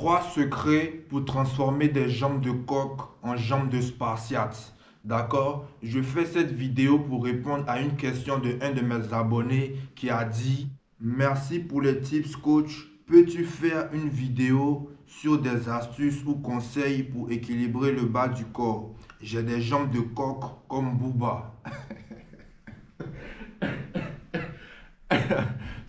3 secrets pour transformer des jambes de coq en jambes de spartiate. D'accord? Je fais cette vidéo pour répondre à une question de un de mes abonnés qui a dit: Merci pour les tips coach. Peux-tu faire une vidéo sur des astuces ou conseils pour équilibrer le bas du corps? J'ai des jambes de coq comme Booba.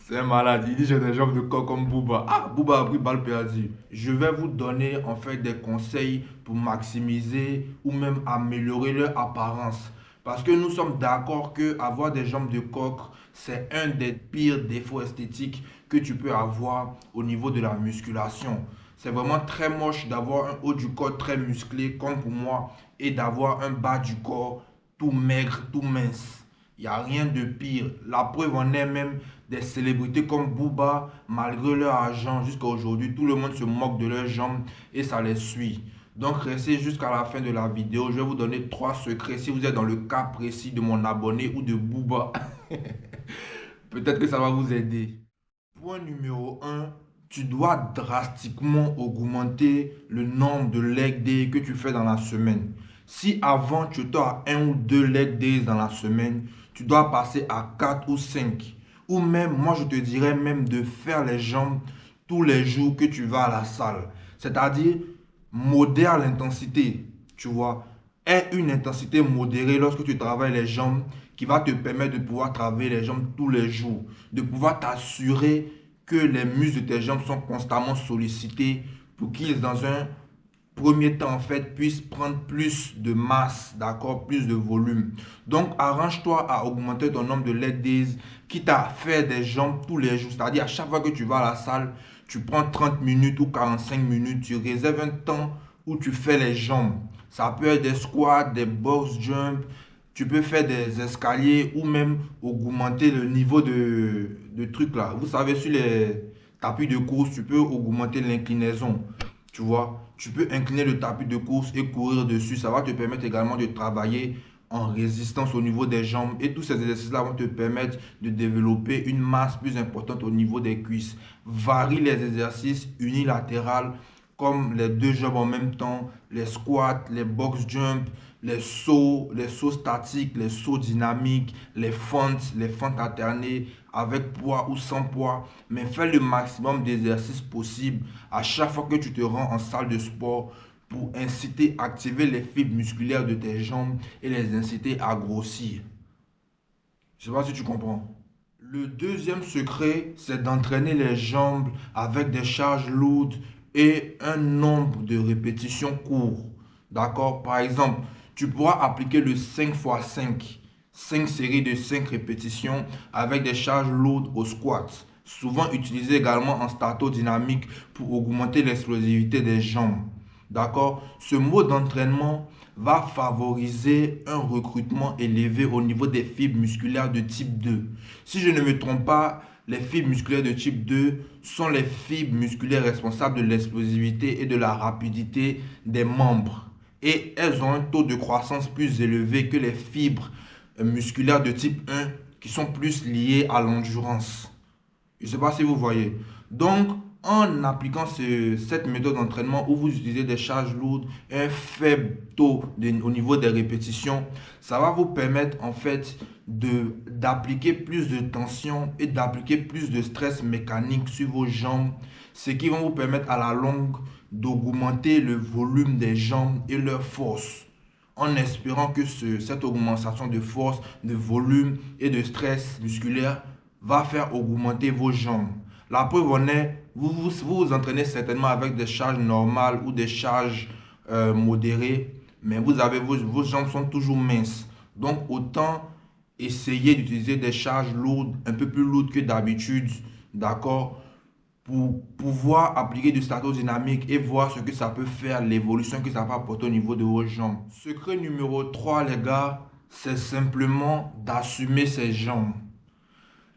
C'est un malade. Il dit j'ai des jambes de coq comme Booba. Ah, Booba a pris balle perdue. Je vais vous donner en fait des conseils pour maximiser ou même améliorer leur apparence. Parce que nous sommes d'accord que avoir des jambes de coq, c'est un des pires défauts esthétiques que tu peux avoir au niveau de la musculation. C'est vraiment très moche d'avoir un haut du corps très musclé comme pour moi et d'avoir un bas du corps tout maigre, tout mince. Il n'y a rien de pire. La preuve en est même des célébrités comme Booba, malgré leur argent jusqu'à aujourd'hui, tout le monde se moque de leurs jambes et ça les suit. Donc restez jusqu'à la fin de la vidéo. Je vais vous donner 3 secrets si vous êtes dans le cas précis de mon abonné ou de Booba. Peut-être que ça va vous aider. Point numéro 1. Tu dois drastiquement augmenter le nombre de leg days que tu fais dans la semaine. Si avant tu étais à 1 ou 2 leg days dans la semaine, tu dois passer à 4 ou 5. Ou même, moi je te dirais même de faire les jambes tous les jours que tu vas à la salle. C'est-à-dire, modère l'intensité, tu vois. Aie une intensité modérée lorsque tu travailles les jambes qui va te permettre de pouvoir travailler les jambes tous les jours. De pouvoir t'assurer que les muscles de tes jambes sont constamment sollicités pour qu'ils, dans un premier temps, en fait, puissent prendre plus de masse, d'accord, plus de volume. Donc, arrange-toi à augmenter ton nombre de leg days, quitte à faire des jambes tous les jours. C'est-à-dire, à chaque fois que tu vas à la salle, tu prends 30 minutes ou 45 minutes, tu réserves un temps où tu fais les jambes. Ça peut être des squats, des box jumps, tu peux faire des escaliers ou même augmenter le niveau de trucs là. Vous savez, sur les tapis de course, tu peux augmenter l'inclinaison. Tu vois, tu peux incliner le tapis de course et courir dessus. Ça va te permettre également de travailler en résistance au niveau des jambes. Et tous ces exercices-là vont te permettre de développer une masse plus importante au niveau des cuisses. Varie les exercices unilatéraux comme les 2 jambes en même temps, les squats, les box jumps, les sauts statiques, les sauts dynamiques, les fentes alternées avec poids ou sans poids. Mais fais le maximum d'exercices possibles à chaque fois que tu te rends en salle de sport pour inciter, activer les fibres musculaires de tes jambes et les inciter à grossir. Je ne sais pas si tu comprends. Le deuxième secret, c'est d'entraîner les jambes avec des charges lourdes et un nombre de répétitions court. D'accord? Par exemple, tu pourras appliquer le 5x5, 5 séries de 5 répétitions avec des charges lourdes au squat. Souvent utilisé également en stato-dynamique pour augmenter l'explosivité des jambes. D'accord? Ce mode d'entraînement va favoriser un recrutement élevé au niveau des fibres musculaires de type 2. Si je ne me trompe pas, les fibres musculaires de type 2 sont les fibres musculaires responsables de l'explosivité et de la rapidité des membres. Et elles ont un taux de croissance plus élevé que les fibres musculaires de type 1 qui sont plus liées à l'endurance. Je ne sais pas si vous voyez. Donc, en appliquant cette méthode d'entraînement où vous utilisez des charges lourdes et un faible taux au niveau des répétitions, ça va vous permettre en fait d'appliquer plus de tension et d'appliquer plus de stress mécanique sur vos jambes, ce qui va vous permettre à la longue d'augmenter le volume des jambes et leur force, en espérant que cette augmentation de force, de volume et de stress musculaire va faire augmenter vos jambes. La preuve en est, vous entraînez certainement avec des charges normales ou des charges modérées, mais vos jambes sont toujours minces. Donc autant essayer d'utiliser des charges lourdes, un peu plus lourdes que d'habitude, d'accord, pour pouvoir appliquer du stato-dynamique et voir ce que ça peut faire, l'évolution que ça peut apporter au niveau de vos jambes. Secret numéro 3, les gars, c'est simplement d'assumer ses jambes.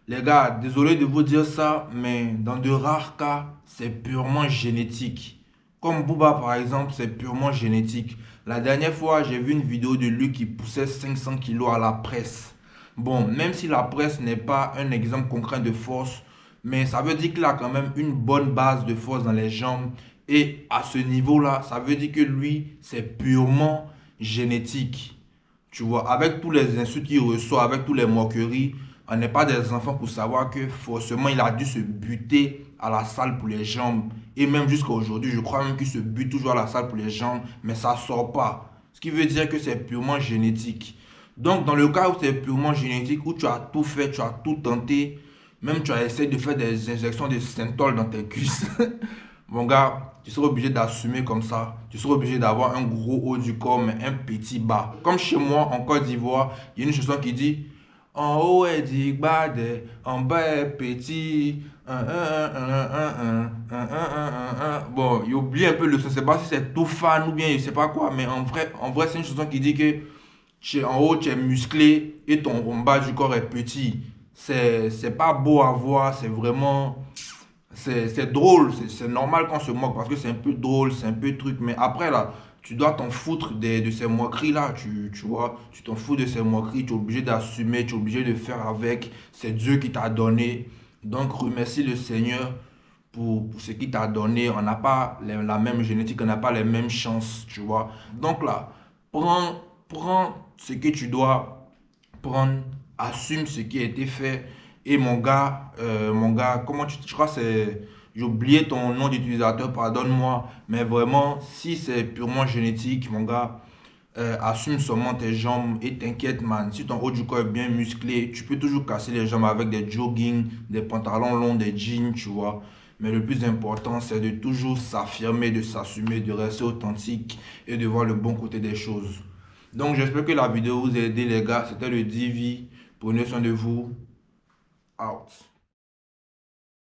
Les gars, désolé de vous dire ça, mais dans de rares cas, c'est purement génétique. Comme Booba par exemple, c'est purement génétique. La dernière fois, j'ai vu une vidéo de lui qui poussait 500 kilos à la presse. Bon, même si la presse n'est pas un exemple concret de force, mais ça veut dire qu'il a quand même une bonne base de force dans les jambes Et à ce niveau-là, ça veut dire que lui, c'est purement génétique. Tu vois, avec tous les insultes qu'il reçoit, avec tous les moqueries, on n'est pas des enfants pour savoir que forcément il a dû se buter à la salle pour les jambes. Et même jusqu'à aujourd'hui, je crois même qu'il se bute toujours à la salle pour les jambes, mais ça ne sort pas. Ce qui veut dire que c'est purement génétique. Donc, dans le cas où c'est purement génétique, où tu as tout fait, tu as tout tenté, même tu as essayé de faire des injections de Synthol dans tes cuisses, mon gars, tu seras obligé d'assumer comme ça. Tu seras obligé d'avoir un gros haut du corps, mais un petit bas. Comme chez moi, en Côte d'Ivoire, il y a une chanson qui dit en haut est dit bade, en bas est petit. Bon, il oublie un peu le son. Je sais pas si c'est tout fan ou bien je sais pas quoi, mais en vrai c'est une chanson qui dit que en haut tu es musclé et ton bas du corps est petit. C'est pas beau à voir, c'est vraiment. C'est drôle, c'est normal qu'on se moque parce que c'est un peu drôle, c'est un peu truc. Mais après, là, tu dois t'en foutre de ces moqueries-là, tu vois. Tu t'en fous de ces moqueries, tu es obligé d'assumer, tu es obligé de faire avec. C'est Dieu qui t'a donné. Donc, remercie le Seigneur pour ce qu'il t'a donné. On n'a pas la même génétique, on n'a pas les mêmes chances, tu vois. Donc là, prends ce que tu dois prendre, assume ce qui a été fait. Et mon gars, comment je crois que c'est, j'ai oublié ton nom d'utilisateur, pardonne-moi, mais vraiment, si c'est purement génétique, mon gars, assume seulement tes jambes et t'inquiète, man. Si ton haut du corps est bien musclé, tu peux toujours casser les jambes avec des jogging, des pantalons longs, des jeans, tu vois. Mais le plus important, c'est de toujours s'affirmer, de s'assumer, de rester authentique et de voir le bon côté des choses. Donc, j'espère que la vidéo vous a aidé, les gars. C'était le Divi. Prenez soin de vous. Out.